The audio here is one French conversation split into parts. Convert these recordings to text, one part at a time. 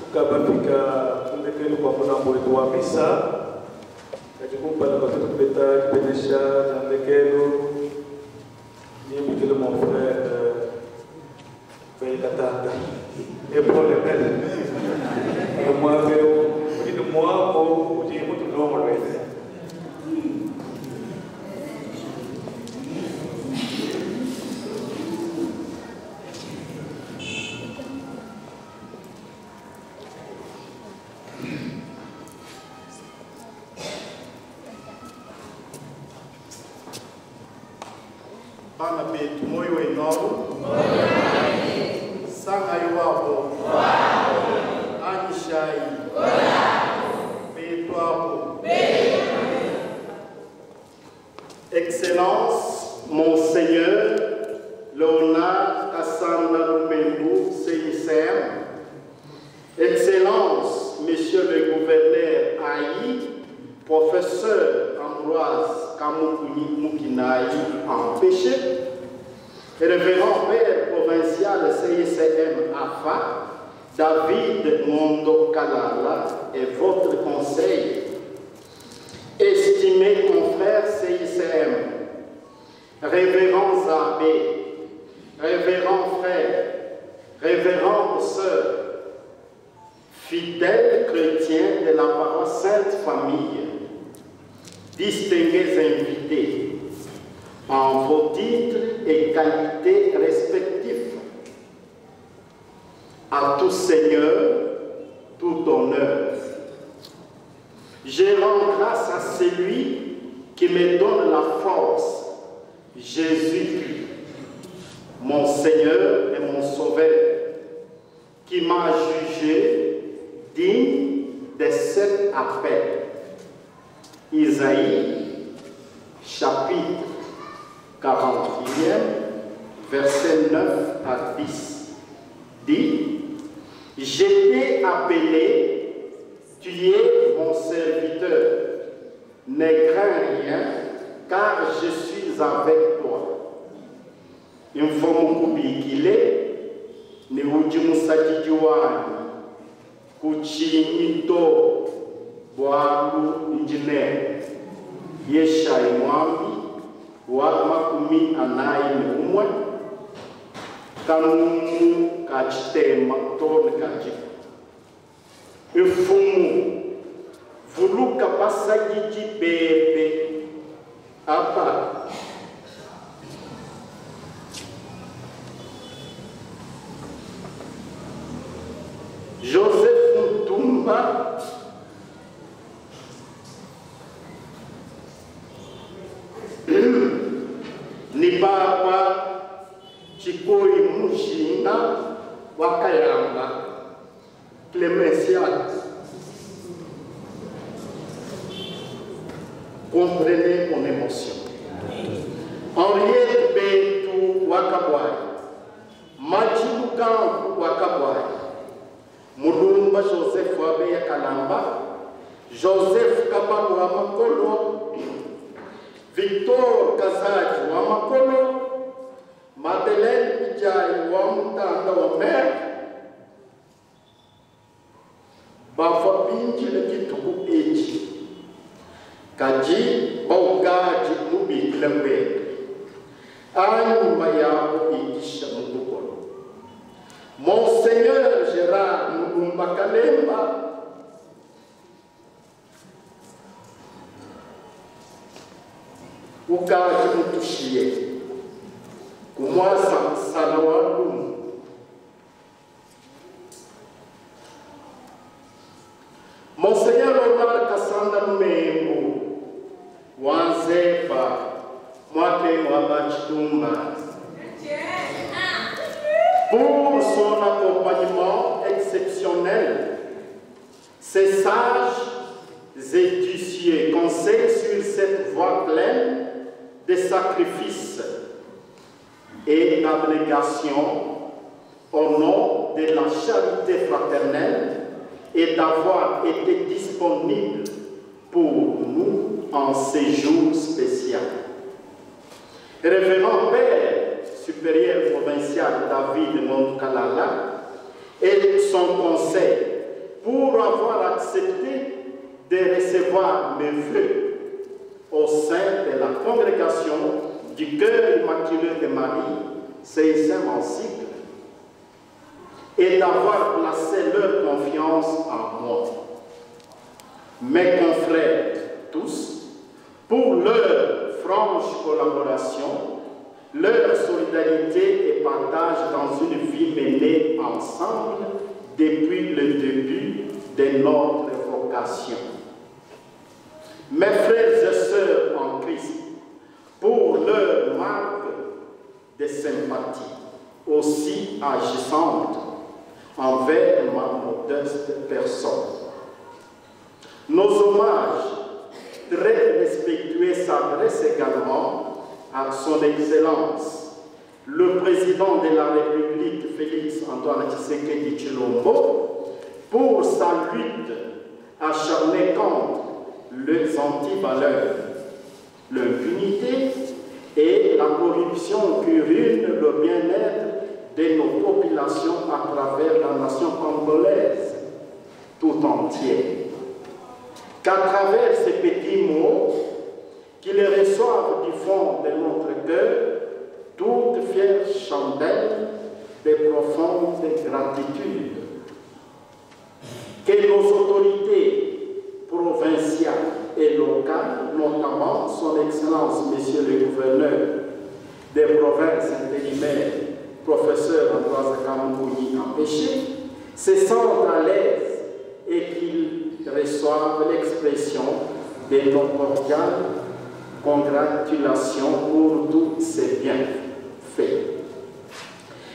tukabafika kumekeni kwa mnambo wetu wa misa kajikumpa na watoto kubeta kipendesha na mbekelo ni mkile mon frère Paye Katanga et pour les belles et moi de moi pour dire tout le monde. Bana betu moyo enono sanga iwabo anishai betu hapo. Excellence, Monseigneur Léonard Kassanda Lumembu, CICM. Excellence, Monsieur le gouverneur Aïe, professeur Ambroise Kamukuni Mukinaï empêché, révérend père provincial CICM AFA, David Mondo Kalala et votre conseil, estimés confrères CICM, révérends abbés, révérends frères, révérentes sœurs, fidèles chrétiens de la paroisse Sainte Famille, distingués invités, en vos titres et qualités respectifs, à tout Seigneur, tout honneur. Je rends grâce à celui qui me donne la force, Jésus-Christ, mon Seigneur et mon Sauveur, qui m'a jugé digne de cet appel. Isaïe, chapitre 41, versets 9 à 10, dit: Je t'ai appelé, tu es mon serviteur, ne crains rien, car je suis avec toi. Il faut mon kubikile, ne ujimusajijuani, kuchinito, Bwalu Engineer, Yeshai Mwami, Wamakumi Anai Umwe, Kanumu Kachitema Tone Kachik. Ufumu, Vuluka Pasagiji Bebe, Apa. Joseph Mutumba, ni Baba Chikoi Mushinga Wakayamba Clémential. Comprenez mon émotion. Henriette Betu Wakabwai, Machilukangu Wakabwai, Mulumba Joseph Wabeya Kalamba, Joseph Kabagwa Makolo, Victor Kazaji Wamakolo, Madeleine Pijai Wamutanda Omer, Bafabinji Lekituku Eji, Kaji Baugaji Nubi Klembe, Anyu Mayabu Idisha Mudukolo, Monseigneur Gérard Mudumba Kalemba, Ukaji Mutushie, Kumwasa Salawadum, Monseigneur Léonard Kassanda Lumembu, Wanzepa, Mwake Mwabachitumba, pour son accompagnement exceptionnel, ces sages édifiés conseillent sur cette voie pleine de sacrifices et d'abnégation au nom de la charité fraternelle et d'avoir été disponible pour nous en séjour spécial. Révérend Père supérieur provincial David Mondkalala et son conseil m'avoir accepté de recevoir mes vœux au sein de la congrégation du cœur immaculé de Marie, Saint-Cycle, et d'avoir placé leur confiance en moi. Mes confrères tous, pour leur franche collaboration, leur solidarité et partage dans une vie menée ensemble depuis le début de notre vocation. Mes frères et sœurs en Christ, pour leur marque de sympathie, aussi agissante envers ma modeste personne. Nos hommages très respectueux s'adressent également à son Excellence, le président de la République, Félix Antoine Tshisekedi Tshilombo, pour sa lutte acharnée contre les antivaleurs, l'impunité et la corruption qui ruinent le bien-être de nos populations à travers la nation congolaise tout entière. Qu'à travers ces petits mots, qu'ils reçoivent du fond de notre cœur toute fière chandelle de profonde gratitude. Que nos autorités provinciales et locales, notamment son Excellence, Monsieur le Gouverneur des provinces intérimaires, professeur Ambroise Kamoukouni empêché, se sentent à l'aise et qu'ils reçoivent l'expression de nos cordiales congratulations pour tous ces bienfaits.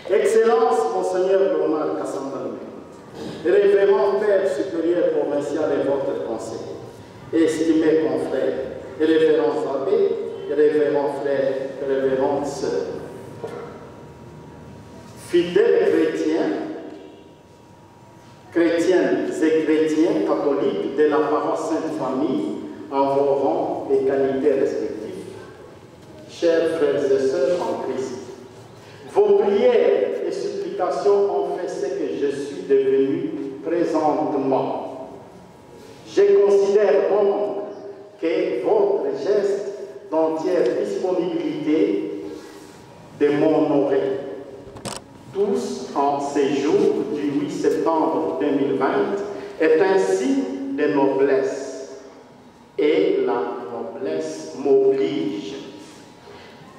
Excellence, Monseigneur Leonard Kassambamé, révérend Père supérieur provincial et votre conseil, estimés confrères, révérends abbés, révérends frères, révérends sœurs, fidèles chrétiennes et chrétiens catholiques de la paroisse Sainte-Famille en vos rangs et qualités respectives. Chers frères et sœurs en Christ, vos prières et supplications ont fait ce que je suis devenu présentement. Je considère donc que votre geste d'entière disponibilité de m'honorer tous en ces jours du 8 septembre 2020 est un signe de noblesse, et la noblesse m'oblige.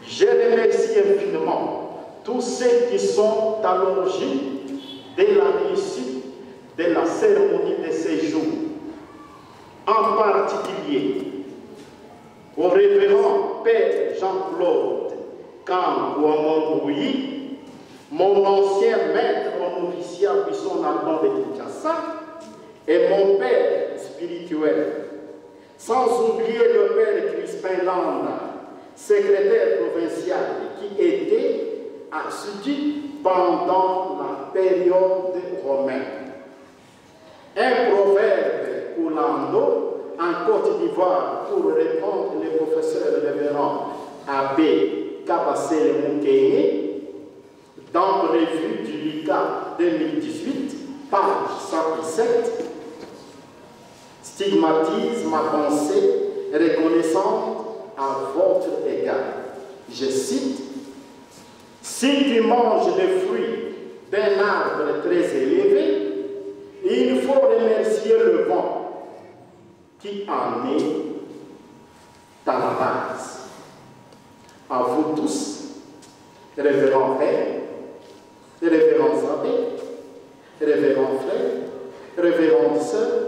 Je remercie infiniment tous ceux qui sont à l'origine de la réussite de la cérémonie de ces jours, en particulier au révérend Père Jean-Claude Kangouamambouyi, mon ancien maître au noviciat Buisson Alban de Kinshasa, et mon père spirituel, sans oublier le père Crispin Landa, secrétaire provincial, qui était à Sudi pendant la période romaine. Un proverbe Oulando en Côte d'Ivoire pour répondre le professeur révérend Abbé Kabassé Moukeye, dans la revue du LICA 2018, page 117, stigmatise ma pensée reconnaissante à votre égard. Je cite: si tu manges les fruits d'un arbre très élevé, il faut remercier le vent qui en est à la base. À vous tous, révérends pères, révérends abbés, révérends frères, révérends sœurs,